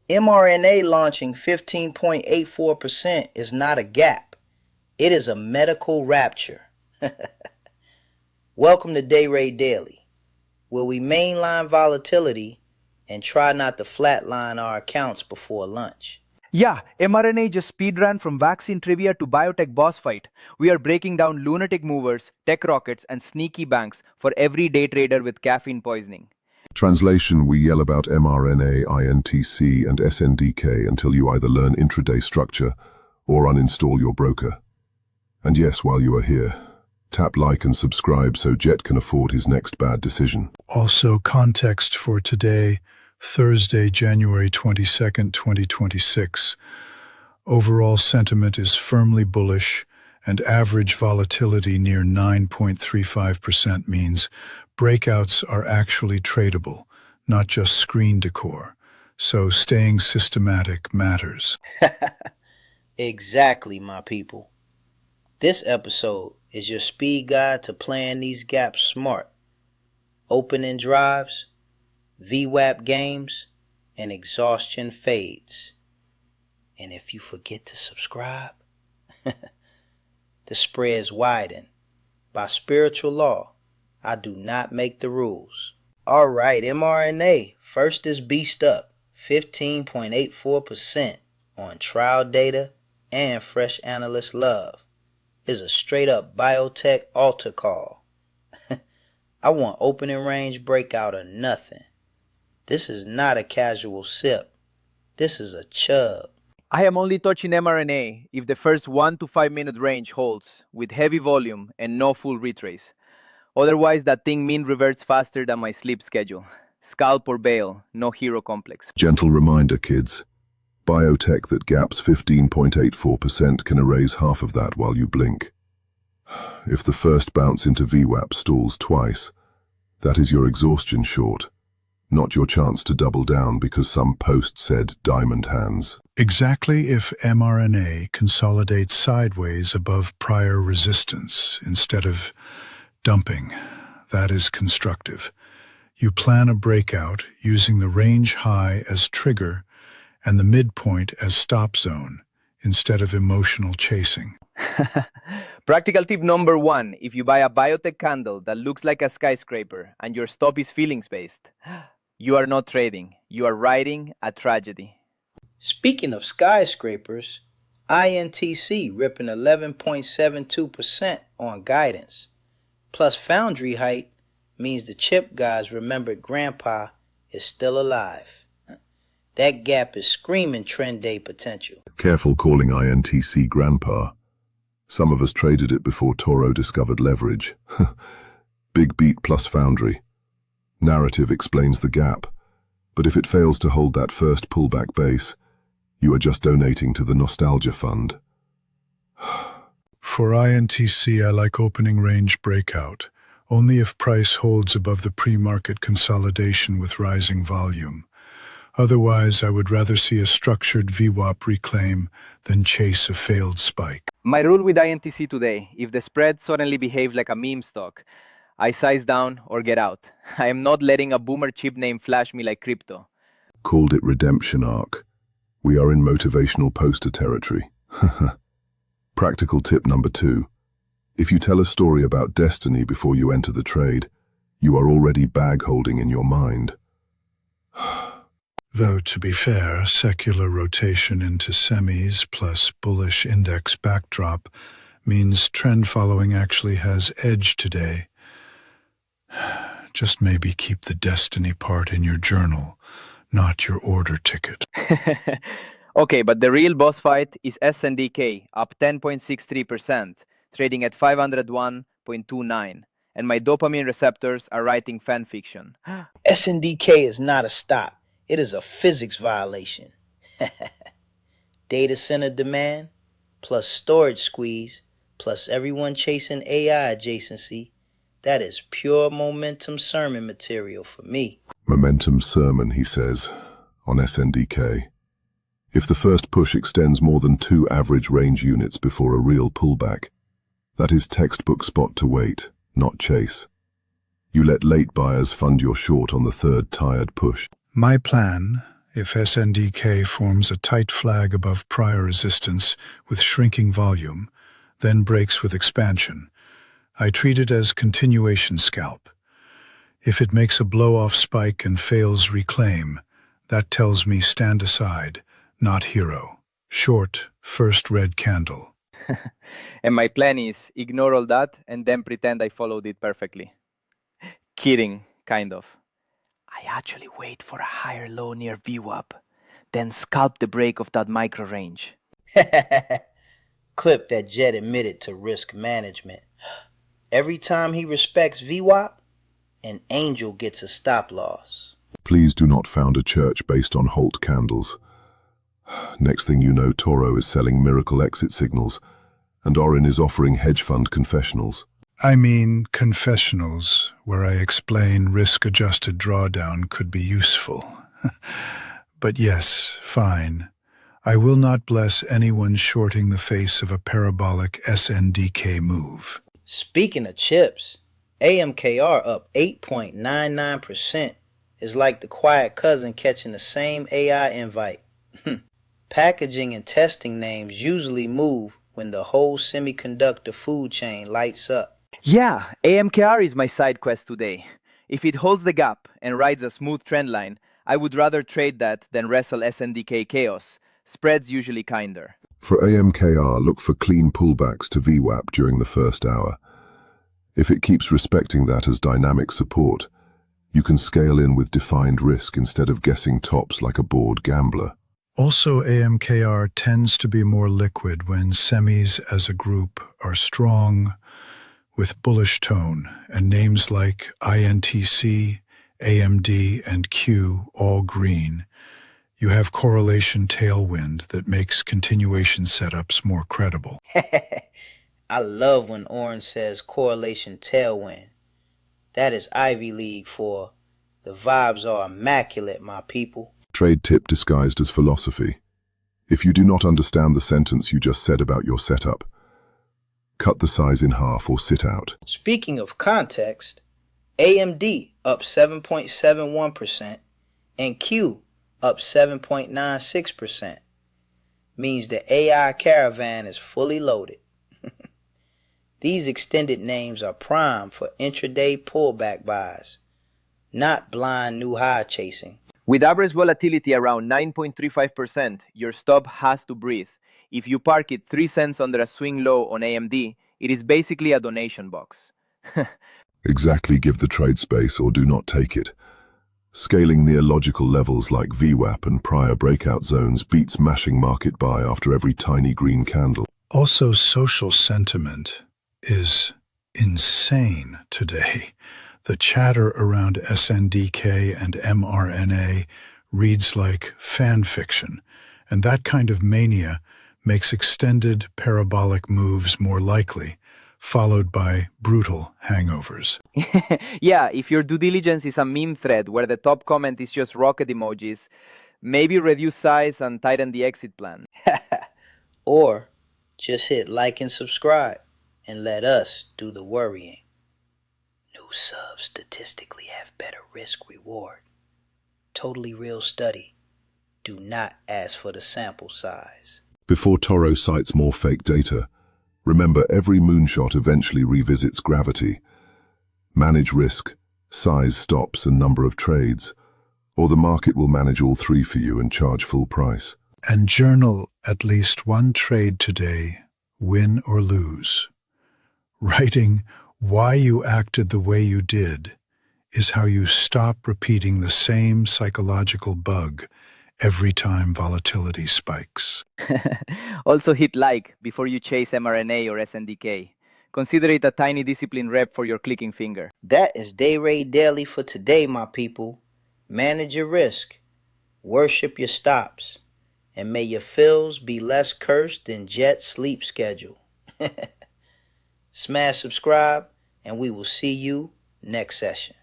MRNA launching 15.84% is not a gap. It is a medical rapture. Welcome to Dayrade Daily, where we mainline volatility and try not to flatline our accounts before lunch. Yeah, mRNA just speedran from vaccine trivia to biotech boss fight. We are breaking down lunatic movers, tech rockets, and sneaky banks for every day trader with caffeine poisoning. Translation: we yell about MRNA, INTC and SNDK until you either learn intraday structure or uninstall your broker. And yes, while you are here, tap like and subscribe so Jet can afford his next bad decision. Also, context for today, Thursday, January 22nd, 2026. Overall sentiment is firmly bullish, and average volatility near 9.35% means breakouts are actually tradable, not just screen decor. So staying systematic matters. Exactly, my people. This episode is your speed guide to playing these gaps smart. Opening drives, VWAP games, and exhaustion fades. And if you forget to subscribe, the spreads widen. By spiritual law, I do not make the rules. Alright, mRNA, first is beast up, 15.84% on trial data and fresh analyst love. Is a straight up biotech altar call. I want opening range breakout or nothing. This is not a casual sip. This is a chub. I am only touching mRNA if the first 1 to 5 minute range holds with heavy volume and no full retrace. Otherwise, that thing mean reverts faster than my sleep schedule. Scalp or bail, no hero complex. Gentle reminder, kids. Biotech that gaps 15.84% can erase half of that while you blink. If the first bounce into VWAP stalls twice, that is your exhaustion short, not your chance to double down because some post said diamond hands. Exactly. If mRNA consolidates sideways above prior resistance instead of dumping, that is constructive. You plan a breakout using the range high as trigger and the midpoint as stop zone instead of emotional chasing. Practical tip number 1, if you buy a biotech candle that looks like a skyscraper and your stop is feelings-based, you are not trading, you are riding a tragedy. Speaking of skyscrapers, INTC ripping 11.72% on guidance. Plus foundry height means the chip guys remembered grandpa is still alive. That gap is screaming trend day potential. Careful calling INTC grandpa. Some of us traded it before Toro discovered leverage. Big beat plus foundry. Narrative explains the gap, but if it fails to hold that first pullback base, you are just donating to the nostalgia fund. For INTC, I like opening range breakout, only if price holds above the pre-market consolidation with rising volume. Otherwise, I would rather see a structured VWAP reclaim than chase a failed spike. My rule with INTC today, if the spread suddenly behaves like a meme stock, I size down or get out. I am not letting a boomer chip name flash me like crypto. Called it redemption arc. We are in motivational poster territory. Practical tip number 2. If you tell a story about destiny before you enter the trade, you are already bag holding in your mind. Though, to be fair, secular rotation into semis plus bullish index backdrop means trend following actually has edge today. Just maybe keep the destiny part in your journal, not your order ticket. Okay, but the real boss fight is SNDK, up 10.63%, trading at 501.29, and my dopamine receptors are writing fan fiction. SNDK is not a stop. It is a physics violation. Data center demand, plus storage squeeze, plus everyone chasing AI adjacency. That is pure momentum sermon material for me. Momentum sermon, he says, on SNDK. If the first push extends more than 2 average range units before a real pullback, that is textbook spot to wait, not chase. You let late buyers fund your short on the third tired push. My plan If SNDK forms a tight flag above prior resistance with shrinking volume, then breaks with expansion, I treat it as continuation scalp. If it makes a blow-off spike and fails reclaim, that tells me stand aside, not hero. Short, first red candle. And my plan is ignore all that and then pretend I followed it perfectly. Kidding, kind of. I actually wait for a higher low near VWAP, then scalp the break of that micro range. Clip that Jet admitted to risk management. Every time he respects VWAP, an angel gets a stop loss. Please do not found a church based on Holt candles. Next thing you know, Toro is selling miracle exit signals, and Orin is offering hedge fund confessionals. I mean confessionals, where I explain risk-adjusted drawdown could be useful. But yes, fine. I will not bless anyone shorting the face of a parabolic SNDK move. Speaking of chips, AMKR up 8.99% is like the quiet cousin catching the same AI invite. Packaging and testing names usually move when the whole semiconductor food chain lights up. Yeah, AMKR is my side quest today. If it holds the gap and rides a smooth trend line, I would rather trade that than wrestle SNDK chaos. Spread's usually kinder. For AMKR, look for clean pullbacks to VWAP during the first hour. If it keeps respecting that as dynamic support, you can scale in with defined risk instead of guessing tops like a bored gambler. Also, AMKR tends to be more liquid when semis as a group are strong, with bullish tone, and names like INTC, AMD, and Q all green. You have correlation tailwind that makes continuation setups more credible. I love when Orange says correlation tailwind. That is Ivy League for the vibes are immaculate, my people. Trade tip disguised as philosophy. If you do not understand the sentence you just said about your setup, cut the size in half or sit out. Speaking of context, AMD up 7.71% and Q up 7.96%. Means the AI caravan is fully loaded. These extended names are prime for intraday pullback buys, not blind new high chasing. With average volatility around 9.35%, your stop has to breathe. If you park it 3 cents under a swing low on AMD, it is basically a donation box. Exactly, give the trade space or do not take it. Scaling near logical levels like VWAP and prior breakout zones beats mashing market buy after every tiny green candle. Also, social sentiment is insane today. The chatter around SNDK and MRNA reads like fan fiction, and that kind of mania makes extended parabolic moves more likely, followed by brutal hangovers. Yeah, if your due diligence is a meme thread where the top comment is just rocket emojis, maybe reduce size and tighten the exit plan. Or just hit like and subscribe and let us do the worrying. New subs statistically have better risk reward. Totally real study. Do not ask for the sample size. Before Toro cites more fake data, remember every moonshot eventually revisits gravity. Manage risk, size stops and number of trades, or the market will manage all three for you and charge full price. And journal at least one trade today, win or lose. Writing why you acted the way you did is how you stop repeating the same psychological bug every time volatility spikes. Also hit like before you chase MRNA or SNDK. Consider it a tiny discipline rep for your clicking finger. That is Dayrade Daily for today, my people. Manage your risk, worship your stops, and may your fills be less cursed than Jet's sleep schedule. Smash subscribe, and we will see you next session.